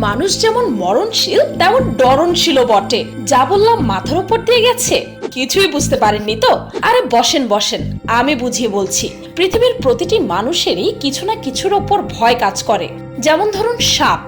মানুষ যেমন মরণশীল তেমন ডরনশীলও বটে। যা বললাম মাথার উপর দিয়ে গেছে, কিছুই বুঝতে পারেননি তো? আরে বসেন বসেন, আমি বুঝিয়ে বলছি। পৃথিবীর প্রতিটি মানুষেরই কিছু না কিছুর ওপর ভয় কাজ করে। যেমন ধরুন সাপ।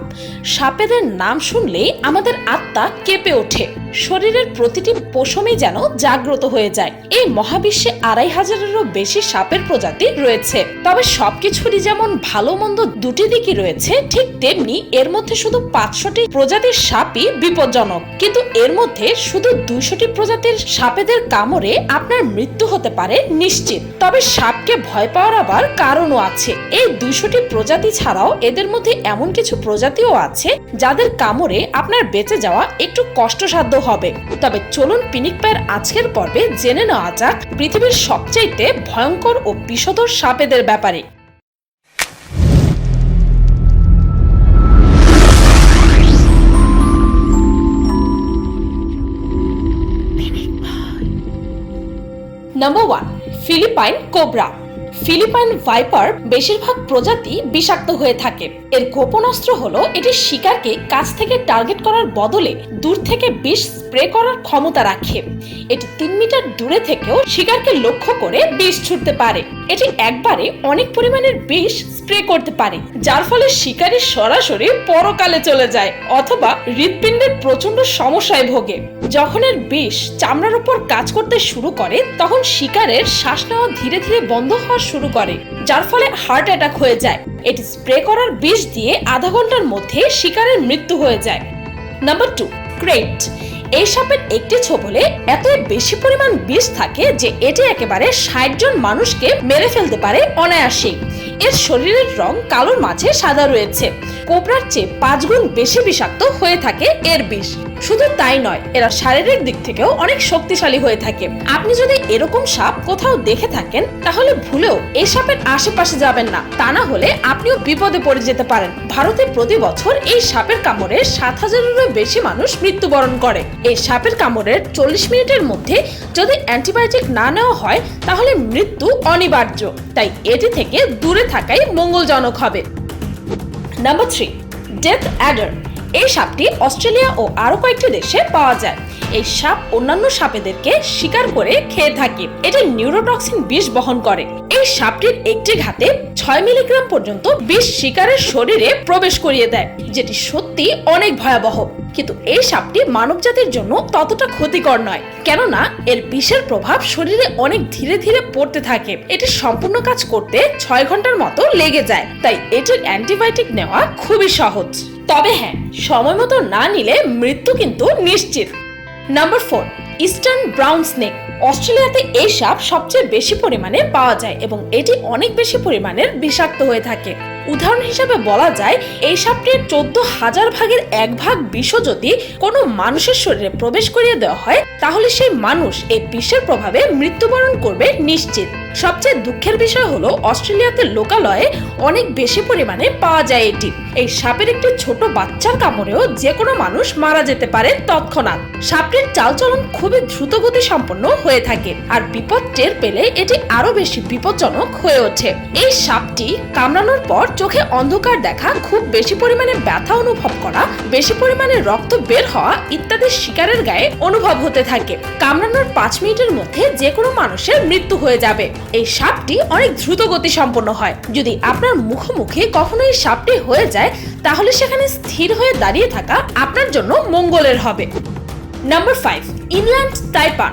সাপেদের নাম শুনলেই আমাদের আত্মা কেঁপে ওঠে, শরীরের প্রতিটি পশমই যেন জাগ্রত হয়ে যায়। এই মহাবিশ্বে ২৫০০-এরও বেশি সাপের প্রজাতি রয়েছে। তবে সবকিছুরই যেমন ভালো মন্দ দুটি দিকই রয়েছে, ঠিক তেমনি এর মধ্যে শুধু ৫০০টি প্রজাতির সাপই বিপজ্জনক। কিন্তু এর মধ্যে শুধু ২০০টি প্রজাতির সাপেদের কামড়ে আপনার মৃত্যু হতে পারে নিশ্চিত। তবে সাপকে ভয় পাওয়ার আবার কারণও আছে। এই ২০০টি প্রজাতি ছাড়াও এদের মধ্যে এমন কিছু প্রজাতিও আছে যাদের কামড়ে আপনার বেঁচে যাওয়া একটু কষ্টসাধ্য হবে। তবে চলুন পিনিক পায়ের আজকের পর্বে জেনে নেওয়া যাক পৃথিবীর সবচাইতে ভয়ঙ্কর ও বিষধর সাপেদের ব্যাপারে। Number 1, Philippine cobra. Philippine viper বেশিরভাগ প্রজাতি বিষাক্ত হয়ে থাকে। এর গোপন অস্ত্র হলো এটি শিকারকে কাছ থেকে টার্গেট করার বদলে দূর থেকে বিষ স্প্রে করার ক্ষমতা রাখে। এটি ৩ মিটার দূরে থেকেও শিকারকে লক্ষ্য করে বিষ ছুটতে পারে। এটি একবারে অনেক পরিমাণের বিষ স্প্রে করতে পারে, যার ফলে শিকারী সরাসরি পরকালে চলে যায় অথবা হৃৎপিণ্ডের প্রচন্ড সমস্যায় ভোগে। যখন এর বিষ চামড়ার উপর কাজ করতে শুরু করে তখন শিকারের শ্বাস নেওয়া ধীরে ধীরে বন্ধ হওয়া শুরু করে, যার ফলে হার্ট অ্যাটাক হয়ে যায়। এটি স্প্রে করার বিষ দিয়ে আধা ঘন্টার মধ্যে শিকারের মৃত্যু হয়ে যায়। Number 2, krait. এই সাপের একটি ছোবলে এত বেশি পরিমাণ বিষ থাকে যে এটি একেবারে ৬০ জন মানুষকে মেরে ফেলতে পারে অনায়াসেই। এর শরীরের রং কালোর মাঝে সাদা রয়েছে। কোবরার চেয়ে ৫ গুণ বেশি বিষাক্ত হয়ে থাকে এর বিষ। শুধু তাই নয়, এরা শারীরিক দিক থেকেও অনেক শক্তিশালী হয়ে থাকে। আপনি যদি এরকম সাপ কোথাও দেখে থাকেন তাহলে ভুলেও এই সাপের আশেপাশে যাবেন না, তা না হলে আপনিও বিপদে পড়ে যেতে পারেন। ভারতে প্রতি বছর এই সাপের কামড়ে ৭০০০-এরও বেশি মানুষ মৃত্যুবরণ করে। এই সাপের কামড়ের ৪০ মিনিটের মধ্যে যদি অ্যান্টিবায়োটিক না নেওয়া হয় তাহলে মৃত্যু অনিবার্য। তাই এটি থেকে দূরে থাকাই মঙ্গলজনক হবে। Number 3, death Eder. এই সাপটি অস্ট্রেলিয়া ও আরো কয়েকটি দেশে পাওয়া যায়। এই সাপ অন্যান্য সাপেদেরকে শিকার করে খেয়ে থাকে। এটি নিউরোটক্সিন বিষ বহন করে। এই সাপটির একটি ঘাতে ৬ মিলিগ্রাম পর্যন্ত বিষ শিকারের শরীরে প্রবেশ করিয়ে দেয়, যেটি সত্যি অনেক ভয়াবহ। কিন্তু এই সাপটি মানবজাতির জন্য ততটা ক্ষতিকর নয়, কেননা এর বিষের প্রভাব শরীরে অনেক ধীরে ধীরে পড়তে থাকে। এটি সম্পূর্ণ কাজ করতে ৬ ঘন্টার মতো লেগে যায়, তাই এটির অ্যান্টিবায়োটিক নেওয়া খুবই সহজ। তবে হ্যাঁ, সময় মতো না নিলে মৃত্যু কিন্তু নিশ্চিত। Number 4, eastern brown snake. অস্ট্রেলিয়াতে এই সাপ সবচেয়ে বেশি পরিমাণে পাওয়া যায় এবং এটি অনেক বেশি পরিমাণের বিষাক্ত হয়ে থাকে। উদাহরণ হিসেবে বলা যায়, এই সাপটির ১৪,০০০ ভাগের ১ ভাগ বিষ যদি কোনো মানুষের শরীরে প্রবেশ করিয়ে দেওয়া হয় তাহলে সেই মানুষ এই বিষের প্রভাবে মৃত্যুবরণ করবে নিশ্চিত। সবচেয়ে দুঃখের বিষয় হলো অস্ট্রেলিয়াতে লোকালয়ে অনেক বেশি পরিমাণে পাওয়া যায় এটি। এই সাপের একটি ছোট বাচ্চার কামড়েও যে কোনো মানুষ মারা যেতে পারে তৎক্ষণাৎ। সাপটির চালচলন খুবই দ্রুতগতি সম্পন্ন হয়ে থাকে আর বিপদ টের পেলে এটি আরো বেশি বিপজ্জনক হয়ে ওঠে। এই সাপটি কামড়ানোর পর চোখে অন্ধকার দেখা, খুব বেশি পরিমাণে ব্যথা অনুভব করা, বেশি পরিমাণে রক্ত বের হওয়া ইত্যাদি শিকারের গায়ে অনুভব হতে থাকে। কামড়ানোর ৫ মিনিটের মধ্যে যে কোনো মানুষের মৃত্যু হয়ে যাবে। এই সাপটি অনেক দ্রুত গতি সম্পন্ন হয়। যদি আপনার মুখোমুখি কখনো এই সাপটি হয়ে যায় তাহলে সেখানে স্থির হয়ে দাঁড়িয়ে থাকা আপনার জন্য মঙ্গলের হবে। Number 5, inland taipan.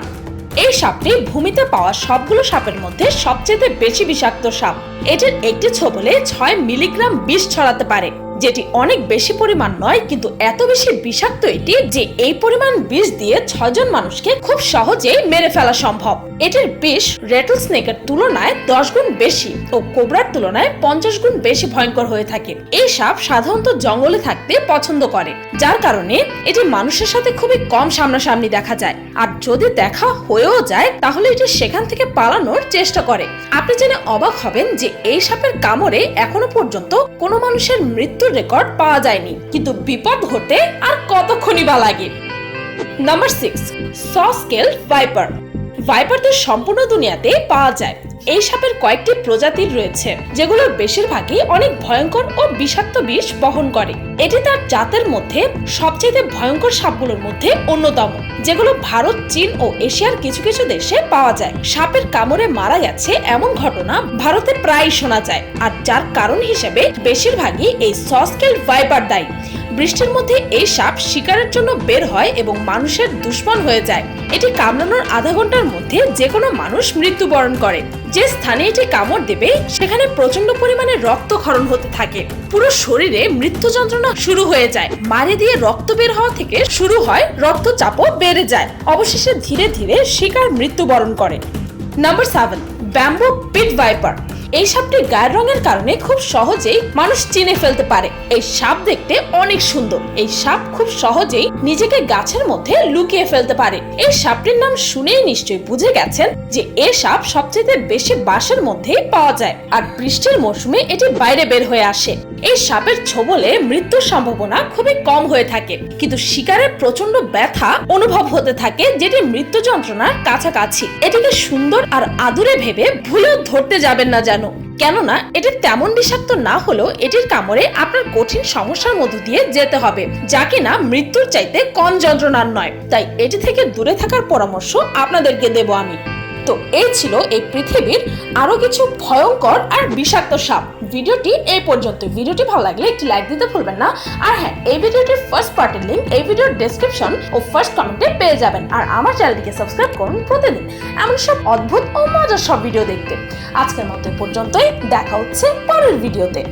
এই সাপটি ভূমিতে পাওয়া সবগুলো সাপের মধ্যে সবচেয়ে বেশি বিষাক্ত সাপ। এটির একটি ছোবলে ৬ মিলিগ্রাম বিষ ছড়াতে পারে, যেটি অনেক বেশি পরিমাণ নয়, কিন্তু এত বেশি বিষাক্ত এটি যে এই পরিমাণ বিষ দিয়ে ৬ জন মানুষকে খুব সহজেই মেরে ফেলা সম্ভব। এটির বিষ রেটল স্নেকের তুলনায় ১০ গুণ বেশি ও কোবরার তুলনায় ৫০ গুণ বেশি ভয়ঙ্কর হয়ে থাকে। এই সাপ সাধারণত জঙ্গলে থাকতে পছন্দ করে, যার কারণে এটি মানুষের সাথে খুবই কম সামনাসামনি দেখা যায়। আর যদি দেখা হয়েও যায় তাহলে এটি সেখান থেকে পালানোর চেষ্টা করে। আপনি জেনে অবাক হবেন যে এই সাপের কামড়ে এখনো পর্যন্ত কোনো মানুষের মৃত্যুর রেকর্ড পাওয়া যায়নি, কিন্তু বিপদ ঘটতে আর কতক্ষণই বা লাগে। নাম্বার 6, স স্কেল ভাইপার। ভাইপারদের সম্পূর্ণ দুনিয়াতে পাওয়া যায়। এই সাপের কয়েকটি প্রজাতির রয়েছে, যেগুলোর বেশিরভাগই অনেক ভয়ঙ্কর ও বিষাক্ত বিষ বহন করে। এটি তার জাতের মধ্যে সবচেয়ে ভয়ঙ্কর সাপগুলোর মধ্যে অন্যতম, যেগুলো ভারত, চীন ও এশিয়ার কিছু কিছু দেশে পাওয়া যায়। সাপের কামড়ে মারা গেছে এমন ঘটনা ভারতে প্রায় শোনা যায়, আর যার কারণ হিসেবে বেশিরভাগই এই সসকেল ভাইপার দায়ী। বৃষ্টির মধ্যে এই সাপ শিকারের জন্য বের হয় এবং মানুষের দুশ্মন হয়ে যায়। এটি কামড়ানোর আধা ঘন্টার মধ্যে যে কোনো মানুষ মৃত্যুবরণ করে। যে স্থানে এটি কামড় দেবে সেখানে প্রচন্ড পরিমাণে রক্তক্ষরণ হতে থাকে, পুরো শরীরে মৃত্যু যন্ত্রণা শুরু হয়ে যায়। মারি দিয়ে রক্ত বের হওয়া থেকে শুরু হয় রক্তচাপও বেড়ে যায়, অবশেষে ধীরে ধীরে শিকার মৃত্যুবরণ করে। Number 7, bamboo pit viper. এই সাপটি গায়ের রঙের কারণে খুব সহজেই মানুষ চিনে ফেলতে পারে। এই সাপ দেখতে অনেক সুন্দর। এই সাপ খুব সহজেই নিজেকে গাছের মধ্যে লুকিয়ে ফেলতে পারে। এই সাপটির নাম শুনেই নিশ্চয়ই বুঝে গেছেন যে এই সাপ সবচেয়ে বেশি বাঁশের মধ্যেই পাওয়া যায়, আর বৃষ্টির মৌসুমে এটি বাইরে বের হয়ে আসে। এই সাপের ছোবলে মৃত্যুর সম্ভাবনা খুবই কম হয়ে থাকে, কিন্তু শিকারের প্রচন্ড ব্যথা অনুভব হতে থাকে, যেটি মৃত্যু যন্ত্রণার কাছাকাছি। এটিকে সুন্দর আর আদুরে ভেবে ভুলেও ধরতে যাবেন না যেন, কেননা এটি তেমন বিষাক্ত না হলেও এটির কামড়ে আপনার কঠিন সমস্যার মধ্য দিয়ে যেতে হবে, যা কিনা মৃত্যুর চাইতে কম যন্ত্রণার নয়। তাই এটি থেকে দূরে থাকার পরামর্শ আপনাদেরকে দেব আমি। তো এই ছিল এই পৃথিবীর আরো কিছু ভয়ঙ্কর আর বিষাক্ত সাপ। ভিডিওটি এই পর্যন্ত। ভিডিওটি ভালো লাগলে একটি লাইক দিতে ভুলবেন না। আর হ্যাঁ, এই ভিডিওটির ফার্স্ট পার্টের লিংক এই ভিডিওর ডেসক্রিপশন ও ফার্স্ট কমেন্টে পেয়ে যাবেন। আর আমার চ্যানেলটিকে সাবস্ক্রাইব করুন প্রতিদিন এমন সব অদ্ভুত ও মজার সব ভিডিও দেখতে। আজকের মতো পর্যন্তই, দেখা হচ্ছে পরের ভিডিওতে।